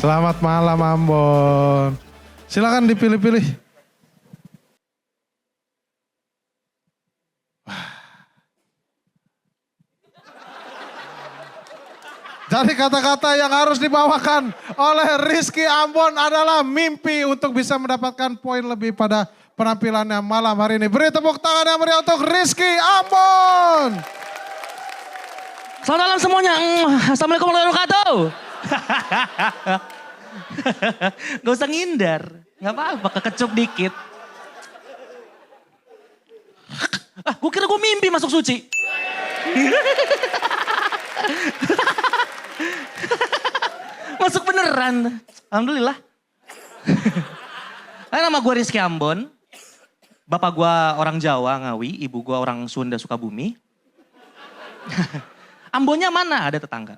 Selamat malam Ambon. Silakan dipilih-pilih. Jadi kata-kata yang harus dibawakan oleh Rizky Ambon adalah mimpi untuk bisa mendapatkan poin lebih pada penampilannya malam hari ini. Beri tepuk tangan yang meriah untuk Rizky Ambon. Selamat malam semuanya. Assalamualaikum warahmatullahi wabarakatuh. Gak usah ngindar. Gak apa-apa, kekecup dikit. Gue kira gue mimpi masuk suci. Masuk beneran. Alhamdulillah. Nama gue Rizky Ambon. Bapak gue orang Jawa, Ngawi. Ibu gue orang Sunda, Sukabumi. Ambonnya mana? Ada tetangga.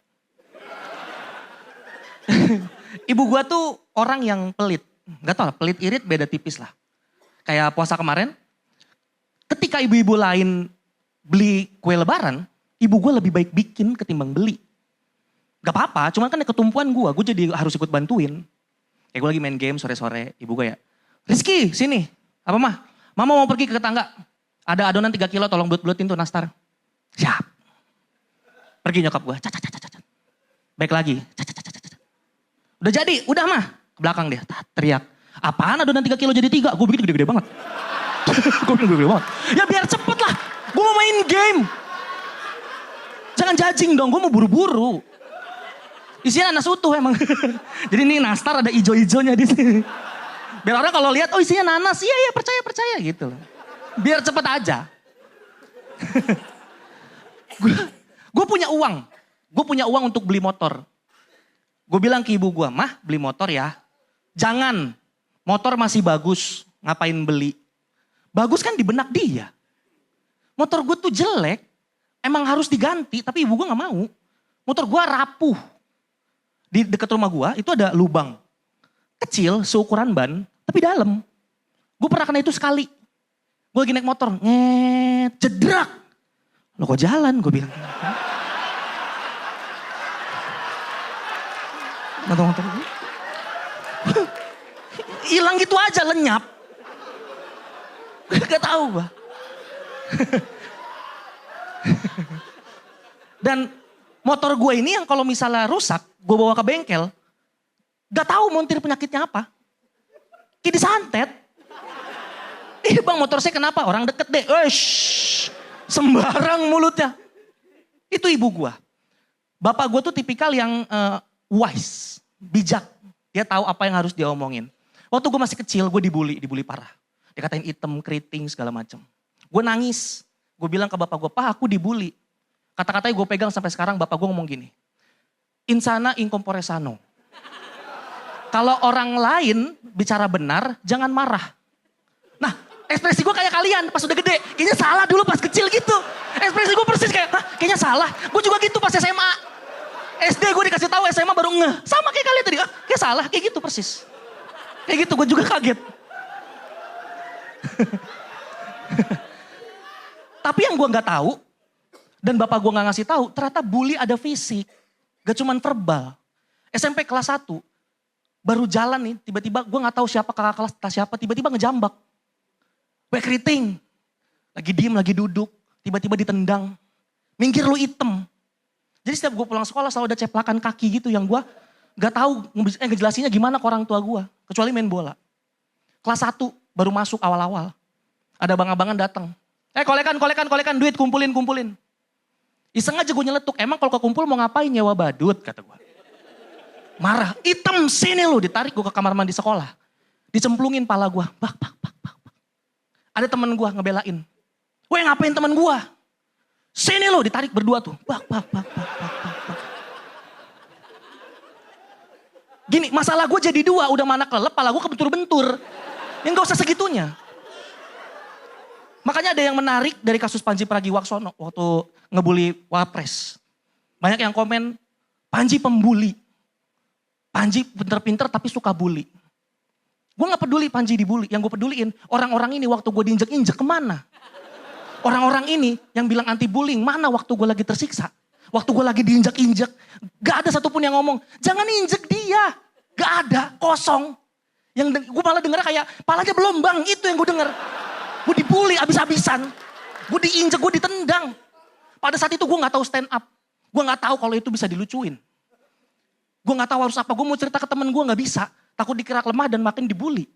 Ibu gue tuh orang yang pelit. Gak tau lah, pelit irit beda tipis lah. Kayak puasa kemarin. Ketika ibu-ibu lain beli kue lebaran, ibu gue lebih baik bikin ketimbang beli. Gak apa-apa, cuman kan ketumpuan gue jadi harus ikut bantuin. Kayak gue lagi main game sore-sore, ibu gue ya, Rizky sini, apa mah? Mama mau pergi ke tetangga, ada adonan 3 kilo tolong belut-belutin tuh nastar. Siap. Pergi nyokap gue, baik lagi, udah jadi, udah mah. Ke belakang dia, teriak, apaan adonan 3 kilo jadi 3? Gue bikin gede-gede banget. Gue bikin gede-gede banget. Ya biar cepet lah, gue mau main game. Jangan judging dong, gue mau buru-buru. Isinya nanas utuh emang. Jadi ini nastar ada ijo-ijonya di sini. Biar orang kalau lihat, oh isinya nanas, iya percaya gitu. Biar cepet aja. Gue punya uang untuk beli motor. Gue bilang ke ibu gue, mah beli motor ya. Jangan, motor masih bagus, ngapain beli. Bagus kan di benak dia. Motor gue tuh jelek, emang harus diganti, tapi ibu gue gak mau. Motor gue rapuh. Di dekat rumah gue itu ada lubang. Kecil, seukuran ban, tapi dalam. Gue pernah kena itu sekali. Gue lagi naik motor, jedrak. Lo kok jalan, gue bilang. Motor gue. Hilang gitu aja, lenyap. Gak tahu gue. Dan motor gue ini yang kalau misalnya rusak, gue bawa ke bengkel, gak tahu montir penyakitnya apa. Kayak disantet. Bang motor saya kenapa? Orang deket deh. Sembarang mulutnya. Itu ibu gue. Bapak gue tuh tipikal yang wise, bijak. Dia tahu apa yang harus dia omongin. Waktu gue masih kecil, gue dibully parah. Dikatain item, keriting, segala macam. Gue nangis. Gue bilang ke bapak gue, Pak aku dibully. Kata-katanya gue pegang sampai sekarang, bapak gue ngomong gini. Insana incorpore sano. Kalau orang lain bicara benar, jangan marah. Nah, ekspresi gue kayak kalian pas udah gede. Kayaknya salah dulu pas kecil gitu. Ekspresi gue persis kayak, kayaknya salah. Gue juga gitu pas SMA. SD gue dikasih tahu, SMA baru ngeh. Sama kayak kalian tadi, kayak salah, kayak gitu persis. Kayak gitu, gue juga kaget. Tapi yang gue gak tahu, dan bapak gue gak ngasih tahu, ternyata bully ada fisik. Gak cuman verbal. SMP kelas 1, baru jalan nih, tiba-tiba gue gak tahu siapa kakak kelas, siapa, tiba-tiba ngejambak. Gue keriting. Lagi diem, lagi duduk, tiba-tiba ditendang. Minggir lu item. Jadi setiap gue pulang sekolah selalu ada ceplakan kaki gitu yang gue gak tahu ngejelasinnya gimana ke orang tua gue. Kecuali main bola. Kelas 1 baru masuk awal-awal. Ada abang-abangan datang. Kolekan, duit kumpulin. Iseng aja gue nyeletuk, emang kalau kekumpul mau ngapain nyewa badut, kata gue. Marah, item sini lu, ditarik gue ke kamar mandi sekolah. Dicemplungin pala gue, bak. Ada temen gue ngebelain. Weh ngapain temen gue? Sini lu, ditarik berdua tuh, bak. Gini, masalah gue jadi 2, udah mana kelep, pala gue kebentur-bentur. Yang gak usah segitunya. Makanya ada yang menarik dari kasus Panji Pragiwaksono waktu ngebully Wapres. Banyak yang komen, Panji pembuli. Panji pinter-pinter tapi suka bully. Gue gak peduli Panji dibully, yang gue peduliin orang-orang ini waktu gue diinjek-injek kemana? Orang-orang ini yang bilang anti bullying, mana waktu gue lagi tersiksa? Waktu gue lagi diinjek-injek, gak ada satupun yang ngomong, jangan injek dia. Gak ada, kosong. Gue malah denger kayak, palanya belum bang, itu yang gue denger. Gue dibully abis-abisan. Gue diinjek, gue ditendang. Pada saat itu gue gak tahu stand up. Gue gak tahu kalau itu bisa dilucuin. Gue gak tahu harus apa, gue mau cerita ke temen gue gak bisa. Takut dikira lemah dan makin dibully.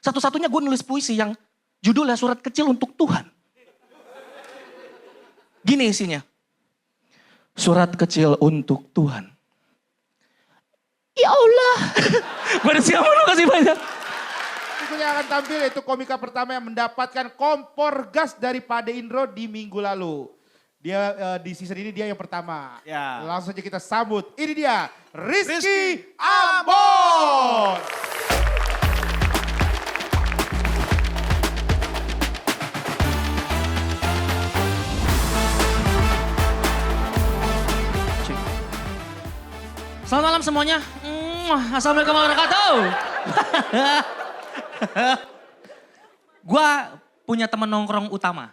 Satu-satunya gue nulis puisi yang judulnya Surat Kecil Untuk Tuhan. Gini isinya. Surat kecil untuk Tuhan. Ya Allah. Gue udah siap, lu kasih banyak. Berikutnya akan tampil yaitu komika pertama yang mendapatkan kompor gas dari Pade Indro di minggu lalu. Dia di season ini dia yang pertama. Ya. Langsung aja kita sambut. Ini dia Rizky Ambon. Selamat malam semuanya. Assalamualaikum warahmatullahi wabarakatuh. Gua punya teman nongkrong utama.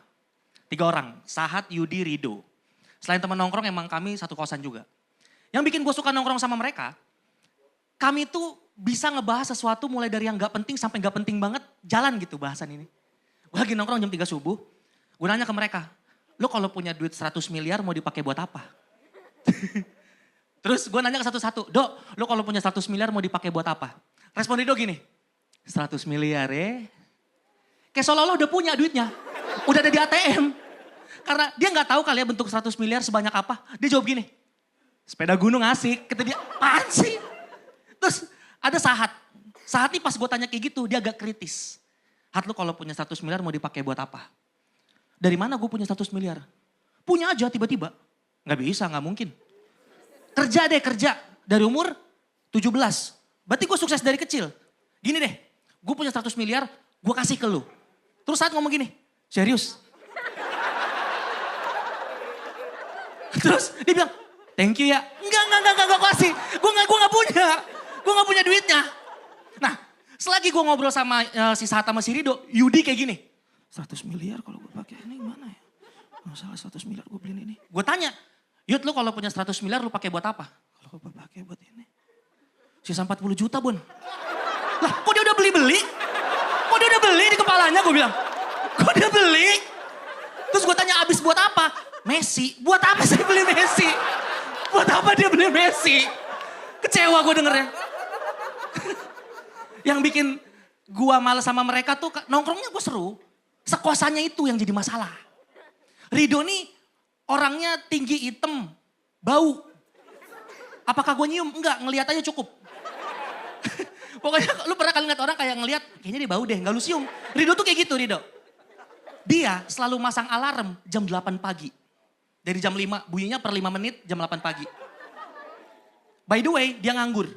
3 orang, Sahat, Yudi, Rido. Selain teman nongkrong emang kami satu kosan juga. Yang bikin gue suka nongkrong sama mereka, kami tuh bisa ngebahas sesuatu mulai dari yang gak penting sampai gak penting banget, jalan gitu bahasan ini. Gue lagi nongkrong jam 3 subuh, gue nanya ke mereka, lo kalau punya duit 100 miliar mau dipakai buat apa? Terus gue nanya ke satu-satu, Dok, lo kalau punya 100 miliar mau dipakai buat apa? Respon Rido gini, 100 miliar kayak seolah-olah udah punya duitnya. Udah ada di ATM. Karena dia gak tahu kali ya bentuk 100 miliar sebanyak apa. Dia jawab gini, sepeda gunung asik. Kata dia, apaan sih? Terus ada Sahat. Sahat nih pas gue tanya kayak gitu, dia agak kritis. Hat, lo kalau punya 100 miliar mau dipakai buat apa? Dari mana gue punya 100 miliar? Punya aja tiba-tiba. Gak bisa, gak mungkin. Kerja deh, kerja. Dari umur 17. Berarti gue sukses dari kecil. Gini deh, gue punya 100 miliar, gue kasih ke lu. Terus Saat ngomong gini, serius? Terus dia bilang, thank you ya. Enggak kasih. Gue gak punya. Gue gak punya duitnya. Nah, selagi gue ngobrol sama si Sahat sama si Rido, Yudi kayak gini. 100 miliar kalau gue pakai ini gimana ya? Masalah 100 miliar gue beliin ini. Gue tanya, Yud, lu kalau punya 100 miliar lu pakai buat apa? Kalau gue pakai buat ini. Sisa 40 juta, Bun. Lah, kok dia udah beli-beli? Kok dia udah beli di kepalanya, gue bilang. Kok dia beli? Terus gue tanya, abis buat apa? Messi. Buat apa saya beli Messi? Buat apa dia beli Messi? Kecewa gue dengernya. Yang bikin gue males sama mereka tuh, nongkrongnya gue seru. Sekuasanya itu yang jadi masalah. Rido nih, orangnya tinggi, hitam, bau. Apakah gue nyium? Enggak, ngeliat aja cukup. Pokoknya lu pernah kali ngeliat orang kayak ngeliat, kayaknya dia bau deh, gak lu cium. Rido tuh kayak gitu, Rido. Dia selalu masang alarm jam 8 pagi. Dari jam 5, bunyinya per 5 menit, jam 8 pagi. By the way, dia nganggur.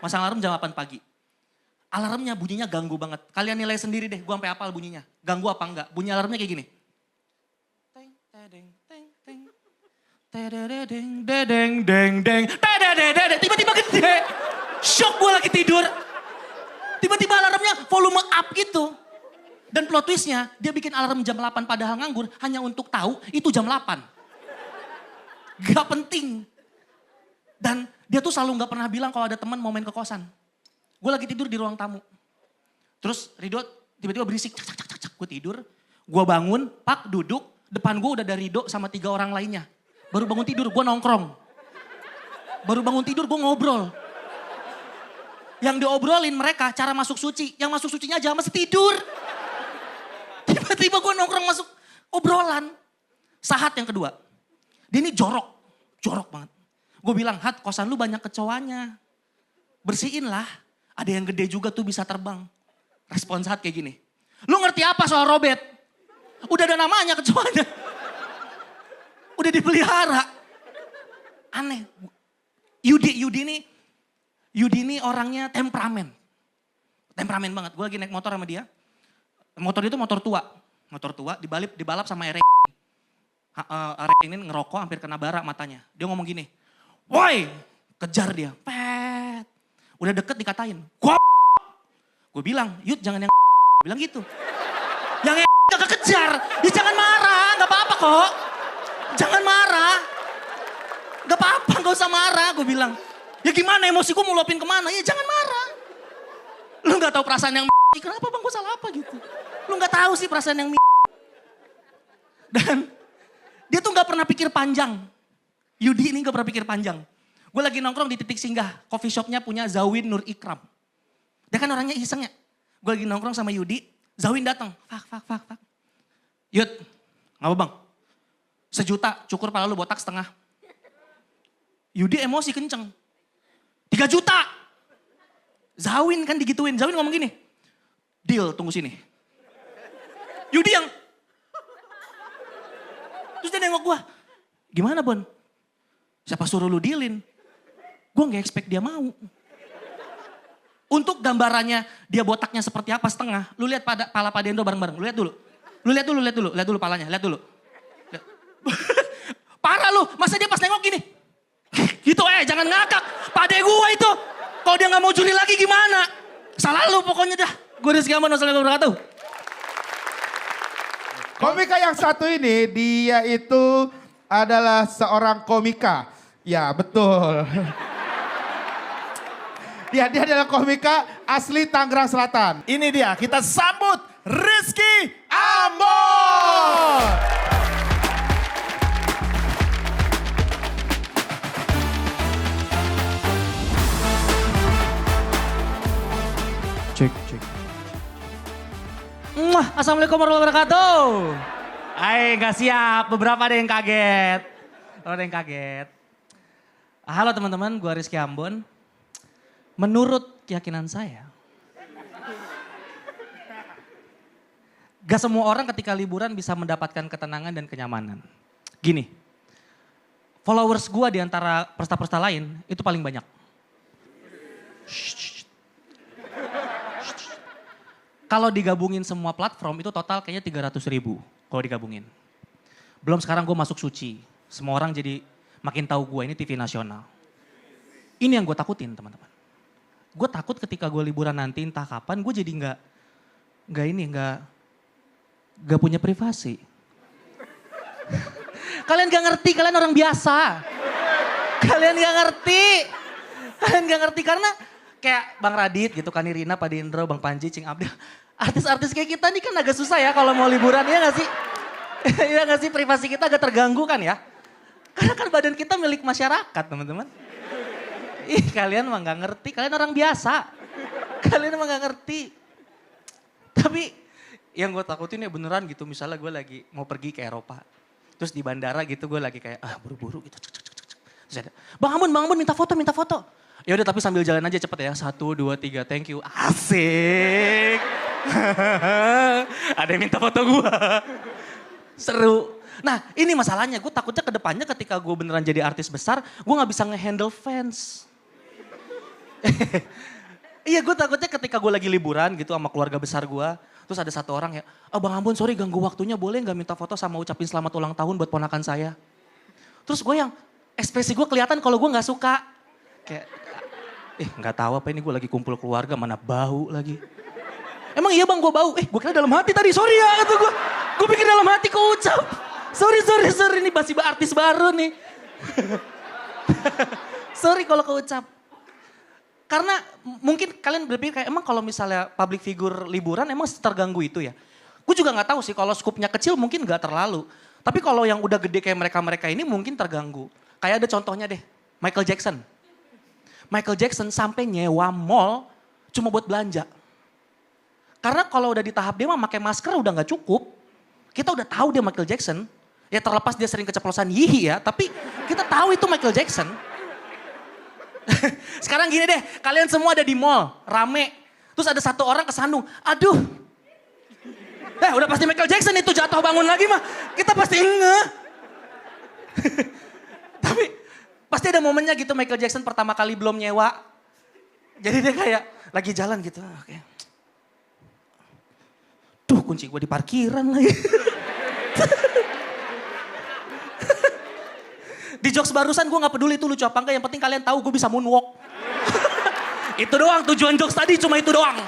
Masang alarm jam 8 pagi. Alarmnya bunyinya ganggu banget. Kalian nilai sendiri deh, gue sampai hafal bunyinya. Ganggu apa enggak? Bunyi alarmnya kayak gini. Tiba-tiba gede. Shock gue lagi tidur. Tiba-tiba alarmnya volume up gitu. Dan plot twistnya dia bikin alarm jam 8 padahal nganggur hanya untuk tahu itu jam 8. Gak penting. Dan dia tuh selalu gak pernah bilang kalau ada teman mau main ke kosan. Gue lagi tidur di ruang tamu. Terus Rido tiba-tiba berisik. Cak. Gue tidur. Gue bangun, pak duduk. Depan gue udah ada Rido sama 3 orang lainnya. Baru bangun tidur, gue nongkrong. Baru bangun tidur, gue ngobrol. Yang diobrolin mereka, cara masuk suci. Yang masuk sucinya aja masih tidur. Tiba-tiba gue nongkrong masuk obrolan. Sahat yang kedua. Dia ini jorok banget. Gue bilang, Hat, kosan lu banyak kecoanya. Bersihin lah. Ada yang gede juga tuh bisa terbang. Respon Sahat kayak gini. Lu ngerti apa soal Robert? Udah ada namanya kecoanya. Udah dipelihara. Aneh. Yudi ini orangnya temperamen. Temperamen banget. Gue lagi naik motor sama dia. Motor itu motor tua. Motor tua dibalap sama Ere. Ere ini ngerokok hampir kena bara matanya. Dia ngomong gini. Woi, kejar dia. Pet. Udah deket dikatain. Gue bilang, Yud jangan yang bilang gitu. Yang gak kejar. Ya jangan marah, gak apa-apa kok. Jangan marah. Gak apa-apa, gak usah marah. Gue bilang, Ya gimana emosi gue mau luapin kemana? Ya jangan marah. Lu gak tahu perasaan yang kenapa bang gue salah apa gitu. Lu gak tahu sih perasaan yang dan dia tuh gak pernah pikir panjang. Yudi ini gak pernah pikir panjang. Gue lagi nongkrong di titik singgah. Coffee shopnya punya Zawin Nur Ikram. Dia kan orangnya iseng ya. Gue lagi nongkrong sama Yudi. Zawin datang. Fak. Yud, ngapa bang? 1 juta, cukur pala lu botak setengah. Yudi emosi kenceng. 3 juta. Zawin kan digituin. Zawin ngomong gini. Deal, tunggu sini. Yudi yang... Terus dia nengok gue. Gimana Bon? Siapa suruh lu dealin? Gue gak expect dia mau. Untuk gambarannya dia botaknya seperti apa setengah. Lu lihat pala Pak Dendro bareng-bareng. Lu lihat dulu. Lihat dulu palanya. Lihat dulu. Parah lu. Masa dia pas nengok gini. Gitu jangan ngakak. Pade gue itu. Kalau dia gak mau juri lagi gimana? Salah lu pokoknya dah. Gue Rizky Ambon, wassalamualaikum warahmatullahi wabarakatuh. Komika yang satu ini dia itu adalah seorang komika. Ya betul. Dia adalah komika asli Tangerang Selatan. Ini dia, kita sambut Rizky Ambon. Cek. Assalamualaikum warahmatullahi wabarakatuh. Gak siap, beberapa ada yang kaget. Halo teman-teman, gue Rizky Ambon. Menurut keyakinan saya, gak semua orang ketika liburan bisa mendapatkan ketenangan dan kenyamanan. Gini, followers gue di antara peserta-peserta lain itu paling banyak. Kalau digabungin semua platform itu total kayaknya 300.000 kalau digabungin. Belum sekarang gue masuk Suci. Semua orang jadi makin tahu gue ini TV nasional. Ini yang gue takutin teman-teman. Gue takut ketika gue liburan nanti entah kapan gue jadi nggak punya privasi. Kalian gak ngerti, kalian orang biasa. Kalian gak ngerti karena kayak Bang Radit gitu kan, Irina, Pak Dendro, Bang Panji, Cing Abdel. Artis-artis kayak kita nih kan agak susah ya kalau mau liburan, ya gak sih? Ya gak sih, privasi kita agak terganggu kan ya? Karena kan badan kita milik masyarakat teman-teman. Ih kalian mah gak ngerti, kalian orang biasa. Kalian mah gak ngerti. Tapi yang gue takutin ya beneran gitu, misalnya gue lagi mau pergi ke Eropa. Terus di bandara gitu gue lagi kayak buru-buru gitu. Terus ada, Bang Ambon minta foto. Ya udah tapi sambil jalan aja cepet ya. 1, 2, 3 thank you. Asik. Ada yang minta foto gue. Seru. Nah ini masalahnya, gue takutnya ke depannya ketika gue beneran jadi artis besar, gue gak bisa ngehandle fans. Iya gue takutnya ketika gue lagi liburan gitu sama keluarga besar gue, terus ada satu orang ya, Bang Ambon sorry ganggu waktunya, boleh gak minta foto sama ucapin selamat ulang tahun buat ponakan saya. Terus gue yang ekspresi gue kelihatan kalau gue gak suka. Kayak, gak tahu apa ini gue lagi kumpul keluarga, mana bau lagi. Emang iya bang gue bau? Gue kira dalam hati tadi, sorry ya kata gue. Gue pikir dalam hati kok ucap. Sorry, ini masih artis baru nih. Sorry kalau keucap. Karena mungkin kalian berpikir kayak emang kalau misalnya public figure liburan emang terganggu itu ya. Gue juga gak tahu sih kalau skupnya kecil mungkin gak terlalu. Tapi kalau yang udah gede kayak mereka-mereka ini mungkin terganggu. Kayak ada contohnya deh, Michael Jackson. Michael Jackson sampai nyewa mall cuma buat belanja. Karena kalau udah di tahap dia mah pakai masker udah gak cukup. Kita udah tahu dia Michael Jackson. Ya terlepas dia sering keceplosan yihi ya, tapi kita tahu itu Michael Jackson. Sekarang gini deh, kalian semua ada di mall, rame. Terus ada satu orang kesandung, aduh. Udah pasti Michael Jackson itu jatuh bangun lagi mah. Kita pasti ngeh. Tapi pasti ada momennya gitu Michael Jackson pertama kali belum nyewa. Jadi dia kayak lagi jalan gitu. Oke. Duh kunci gue di parkiran lagi. Di jokes barusan gue gak peduli itu lucu apa enggak. Yang penting kalian tahu gue bisa moonwalk. Itu doang tujuan jokes tadi cuma itu doang.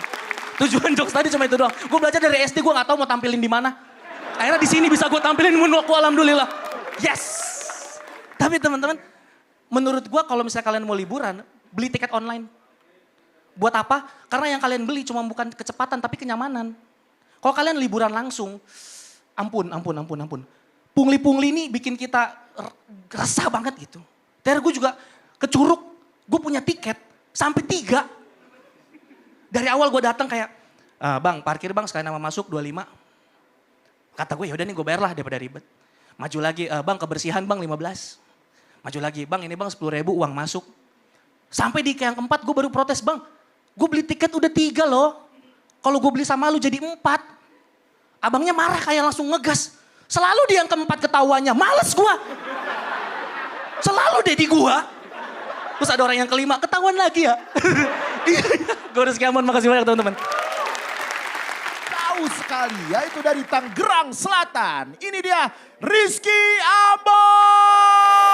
Gue belajar dari SD gue gak tahu mau tampilin di mana. Akhirnya di sini bisa gue tampilin moonwalk, alhamdulillah. Yes. Tapi teman-teman, menurut gue kalau misalnya kalian mau liburan, beli tiket online. Buat apa? Karena yang kalian beli cuma bukan kecepatan tapi kenyamanan. Kalau kalian liburan langsung, ampun. Pungli-pungli ini bikin kita resah banget gitu. Terakhir gue juga ke Curug, gue punya tiket sampai 3. Dari awal gue datang kayak, bang parkir bang sekalian nama masuk 25. Kata gue yaudah nih gue bayar lah daripada ribet. Maju lagi, bang kebersihan bang 15. Maju lagi, bang ini bang 10.000 uang masuk. Sampai di yang keempat gue baru protes, bang gue beli tiket udah 3 loh. Kalau gue beli sama lu jadi 4. Abangnya marah kayak langsung ngegas. Selalu dia yang keempat ketahuannya, males gue. Selalu deh di gue. Terus ada orang yang kelima, ketahuan lagi ya. Gue Rizky Ambon, makasih banyak teman-teman. Tahu sekali, yaitu dari Tangerang Selatan. Ini dia Rizky Ambon.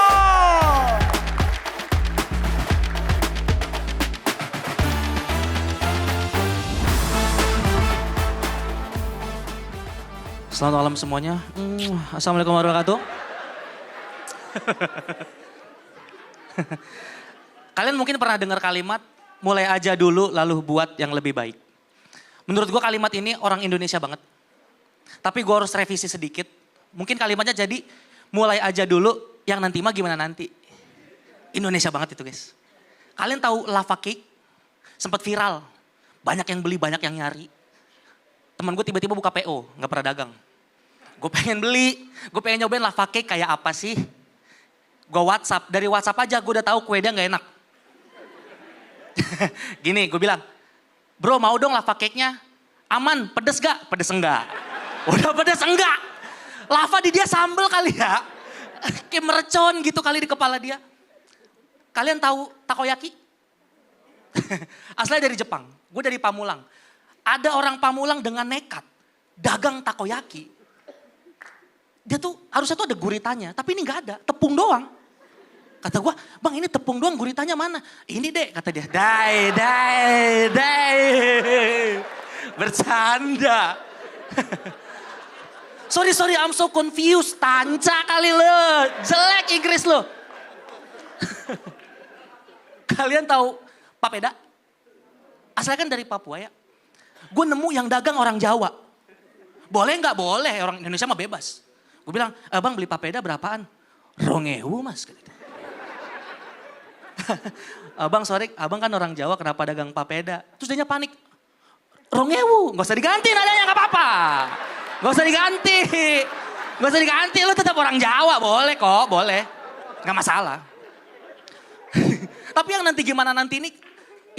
Selamat malam semuanya. Assalamualaikum warahmatullahi wabarakatuh. Kalian mungkin pernah dengar kalimat, mulai aja dulu lalu buat yang lebih baik. Menurut gue kalimat ini orang Indonesia banget. Tapi gue harus revisi sedikit. Mungkin kalimatnya jadi, mulai aja dulu yang nanti mah gimana nanti. Indonesia banget itu guys. Kalian tahu lava cake? Sempat viral. Banyak yang beli, banyak yang nyari. Temen gue tiba-tiba buka PO, gak pernah dagang. Gue pengen beli, gue pengen nyobain lava cake kayak apa sih. Gue WhatsApp, dari WhatsApp aja gue udah tahu kue dia gak enak. Gini, gue bilang, bro mau dong lava cake-nya. Aman, pedes gak? Pedes enggak. Udah pedes enggak. Lava di dia sambel kali ya. Kayak merecon gitu kali di kepala dia. Kalian tahu takoyaki? Asalnya dari Jepang, gue dari Pamulang. Ada orang Pamulang dengan nekat dagang takoyaki. Dia tuh harusnya tuh ada guritanya, tapi ini gak ada, tepung doang. Kata gue, bang ini tepung doang, guritanya mana? Ini deh, kata dia. Dai. Bercanda. sorry, I'm so confused. Tanca kali lo, jelek Inggris lo. Kalian tahu papeda? Asalnya kan dari Papua ya. Gue nemu yang dagang orang Jawa. Boleh nggak? Boleh, orang Indonesia mah bebas. Gue bilang, bang beli papeda berapaan? 2.000 mas. Abang sorry, abang kan orang Jawa kenapa dagang papeda? Terus dia panik. 2.000, gak usah diganti nadanya gak apa-apa. Gak usah diganti, lu tetap orang Jawa, boleh kok, boleh. Gak masalah. Tapi yang nanti gimana nanti ini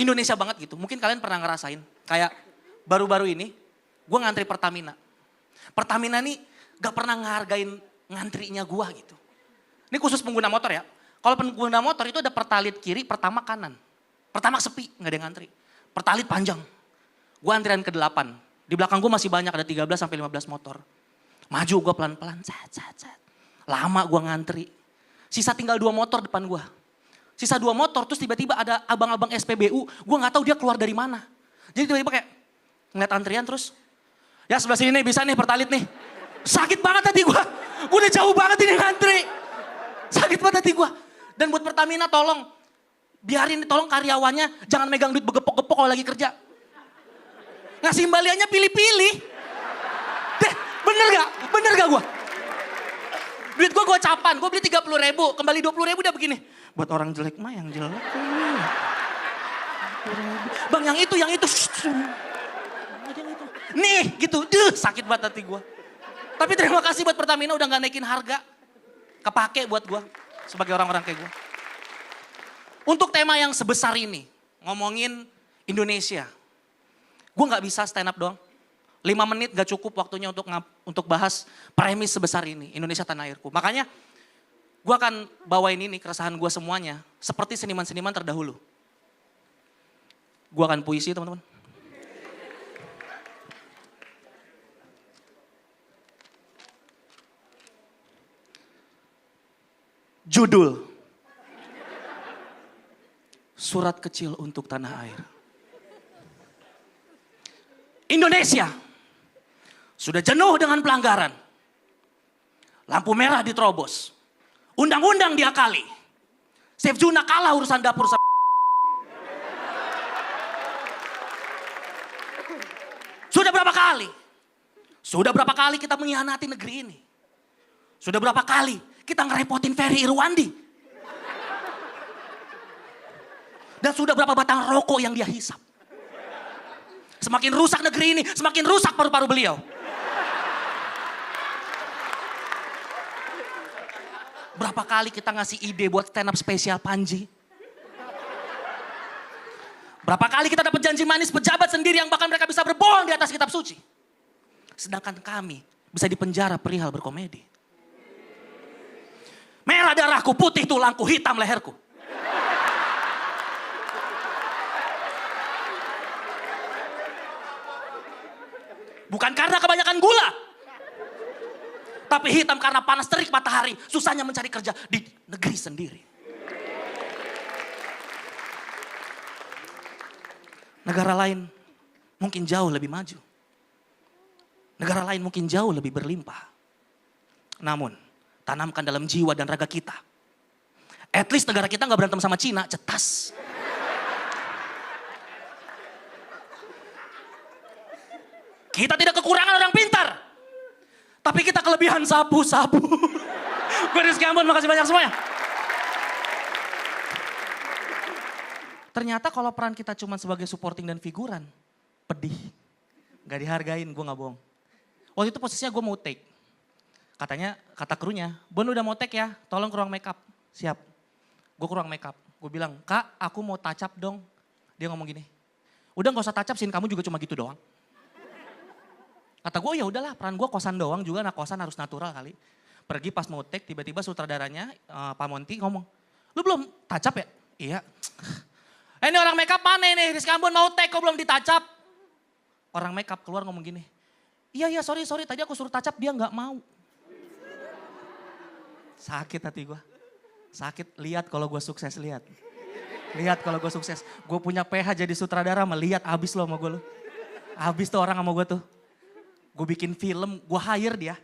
Indonesia banget gitu. Mungkin kalian pernah ngerasain. Kayak baru-baru ini gue ngantri Pertamina. Pertamina nih gak pernah ngehargain ngantrinya gue gitu. Ini khusus pengguna motor ya. Kalau pengguna motor itu ada pertalit kiri, pertama kanan. Pertama sepi, gak ada yang ngantri. Pertalit panjang. Gue antrian ke-8. Di belakang gue masih banyak, ada 13-15 motor. Maju gue pelan-pelan, lama gue ngantri. Sisa tinggal 2 motor depan gue. Sisa 2 motor, terus tiba-tiba ada abang-abang SPBU, gue gak tahu dia keluar dari mana. Jadi tiba-tiba kayak ngeliat antrian terus, ya sebelah sini nih bisa nih pertalit nih. Sakit banget hati gue udah jauh banget ini ngantri. Sakit banget hati gue. Dan buat Pertamina tolong, biarin tolong karyawannya jangan megang duit begepok-gepok kalau lagi kerja. Ngasih kembaliannya pilih-pilih. Deh, bener gak gue? Duit gue capan, gue beli 30.000, kembali 20.000 udah begini. Buat orang jelek mah yang jelek. Bang yang itu. Nih gitu, sakit banget hati gue. Tapi terima kasih buat Pertamina udah gak naikin harga. Kepake buat gue, sebagai orang-orang kayak gue. Untuk tema yang sebesar ini, ngomongin Indonesia. Gue gak bisa stand up doang. 5 menit gak cukup waktunya untuk bahas premis sebesar ini, Indonesia tanah airku. Makanya gue akan bawain ini keresahan gue semuanya, seperti seniman-seniman terdahulu. Gue akan puisi teman-teman. Judul, Surat Kecil untuk Tanah Air. Indonesia sudah jenuh dengan pelanggaran. Lampu merah diterobos. Undang-undang diakali. Chef Juna kalah urusan dapur. Sudah berapa kali? Sudah berapa kali kita mengkhianati negeri ini? Sudah berapa kali kita ngerepotin Ferry Irwandi? Dan sudah berapa batang rokok yang dia hisap? Semakin rusak negeri ini, semakin rusak paru-paru beliau. Berapa kali kita ngasih ide buat stand up spesial Panji? Berapa kali kita dapat janji manis pejabat sendiri yang bahkan mereka bisa berbohong di atas kitab suci. Sedangkan kami bisa dipenjara perihal berkomedi. Merah darahku, putih tulangku, hitam leherku. Bukan karena kebanyakan gula. Tapi hitam karena panas terik matahari. Susahnya mencari kerja di negeri sendiri. Negara lain mungkin jauh lebih maju. Negara lain mungkin jauh lebih berlimpah. Namun, tanamkan dalam jiwa dan raga kita. At least negara kita gak berantem sama Cina, cetas. Kita tidak kekurangan orang pintar. Tapi kita kelebihan sapu-sapu. Gue Rizky Ambon, makasih banyak semuanya. Ternyata kalau peran kita cuma sebagai supporting dan figuran, pedih. Gak dihargain, gue gak bohong. Waktu itu posisinya gue mau take. Katanya, kata krunya, Bon udah mau take ya, tolong ke ruang makeup. Siap. Gue ke ruang makeup. Gue bilang, Kak aku mau touch up dong. Dia ngomong gini, udah gak usah touch up sih, kamu juga cuma gitu doang. Kata gue ya udahlah, peran gue kosan doang juga, anak kosan harus natural kali. Pergi pas mau take, tiba-tiba sutradaranya Pak Monty ngomong, lu belum touch up ya? Iya. Ini orang makeup mana ini? Rizky Ambon mau take kok belum di touch up? Orang makeup keluar ngomong gini, iya sorry tadi aku suruh touch up dia gak mau. Sakit hati gue. Sakit, lihat kalau gue sukses, lihat. Lihat kalau gue sukses. Gue punya PH jadi sutradara, melihat abis lo sama gue lo. Abis tuh orang sama gue tuh. Gue bikin film, gue hire dia.